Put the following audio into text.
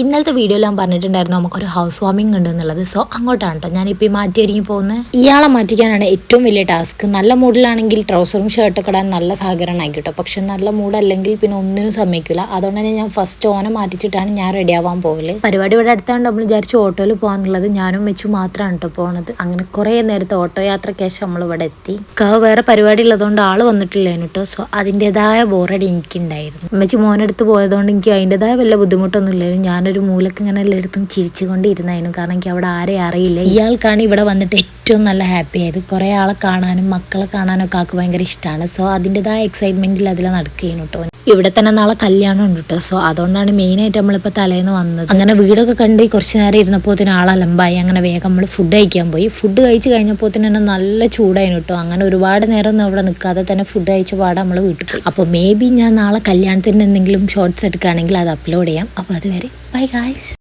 ഇന്നലത്തെ വീഡിയോയിൽ ഞാൻ പറഞ്ഞിട്ടുണ്ടായിരുന്നു നമുക്കൊരു ഹൗസ് വാമിംഗ് ഉണ്ട് എന്നുള്ളത്. സോ അങ്ങോട്ടാണ് കേട്ടോ ഞാനിപ്പോൾ മാറ്റി ഒരുങ്ങി പോകുന്നത്. ഇയാളെ മാറ്റിക്കാനാണ് ഏറ്റവും വലിയ ടാസ്ക്. നല്ല മൂഡിലാണെങ്കിൽ ട്രൗസറും ഷർട്ടൊക്കെ ഇടാൻ നല്ല സഹകരണമായി കേട്ടോ. പക്ഷെ നല്ല മൂഡല്ലെങ്കിൽ പിന്നെ ഒന്നിനും സമ്മതിക്കില്ല. അതുകൊണ്ട് തന്നെ ഞാൻ ഫസ്റ്റ് ഓനെ മാറ്റിച്ചിട്ടാണ് ഞാൻ റെഡി ആവാൻ പോകല്. പരിപാടി ഇവിടെ അടുത്താണ്. നമ്മൾ വിചാരിച്ചു ഓട്ടോയിൽ പോകാന്നുള്ളത്. ഞാനും വെച്ചു മാത്രമാണ് കേട്ടോ പോണത്. അങ്ങനെ കുറേ നേരത്തെ ഓട്ടോ യാത്രയ്ക്ക് ശേഷം നമ്മൾ ഇവിടെ എത്തി. വേറെ പരിപാടി ഉള്ളതുകൊണ്ട് ആള് വന്നിട്ടില്ലേനു കേട്ടോ. സോ അതിൻ്റെതായ ബോറടി എനിക്കുണ്ടായിരുന്നു. അമ്മച്ചി മോനെടുത്ത് പോയതുകൊണ്ട് എനിക്ക് അതിൻ്റെതായ വല്ല ബുദ്ധിമുട്ടൊന്നും ഇല്ലായിരുന്നു. ഞാനൊരു മൂലക്ക് ഇങ്ങനെ എല്ലായിടത്തും ചിരിച്ചുകൊണ്ടിരുന്നായിരുന്നു. കാരണം എനിക്ക് അവിടെ ആരെയും അറിയില്ല. ഇയാൾക്കാണ് ഇവിടെ വന്നിട്ട് ഏറ്റവും നല്ല ഹാപ്പി ആയത്. കുറേ ആളെ കാണാനും മക്കളെ കാണാനും ഒക്കെ ആൾക്ക് ഭയങ്കര ഇഷ്ടമാണ്. സോ അതിൻ്റെതായ എക്സൈറ്റ്മെന്റിൽ അതിൽ നടക്കുകയാണ് കേട്ടോ. ഇവിടെ തന്നെ നാളെ കല്യാണം ഉണ്ട് കേട്ടോ. സോ അതുകൊണ്ടാണ് മെയിനായിട്ട് നമ്മളിപ്പോൾ തലേന്ന് വന്നത്. അങ്ങനെ വീടൊക്കെ കണ്ട് കുറച്ച് നേരം ഇരുന്നപ്പോൾ ആളലമ്പായി. അങ്ങനെ വേഗം നമ്മൾ ഫുഡ് കഴിക്കാൻ പോയി. ഫുഡ് കഴിച്ച് കഴിഞ്ഞപ്പോൾ തന്നെ നല്ല ചൂടായിരുന്നു കേട്ടോ. അങ്ങനെ ഒരുപാട് നേരം ഒന്നും അവിടെ നിൽക്കാതെ തന്നെ ഫുഡ് കഴിച്ച പാടെ നമ്മൾ വീട്ടിൽ പോയി. അപ്പോൾ മേ ബി ഞാൻ നാളെ കല്യാണത്തിന് എന്തെങ്കിലും ഷോർട്സ് എടുക്കുകയാണെങ്കിൽ അത് അപ്ലോഡ് ചെയ്യാം. അപ്പോൾ അതുവരെ ബൈ ഗായ്സ്.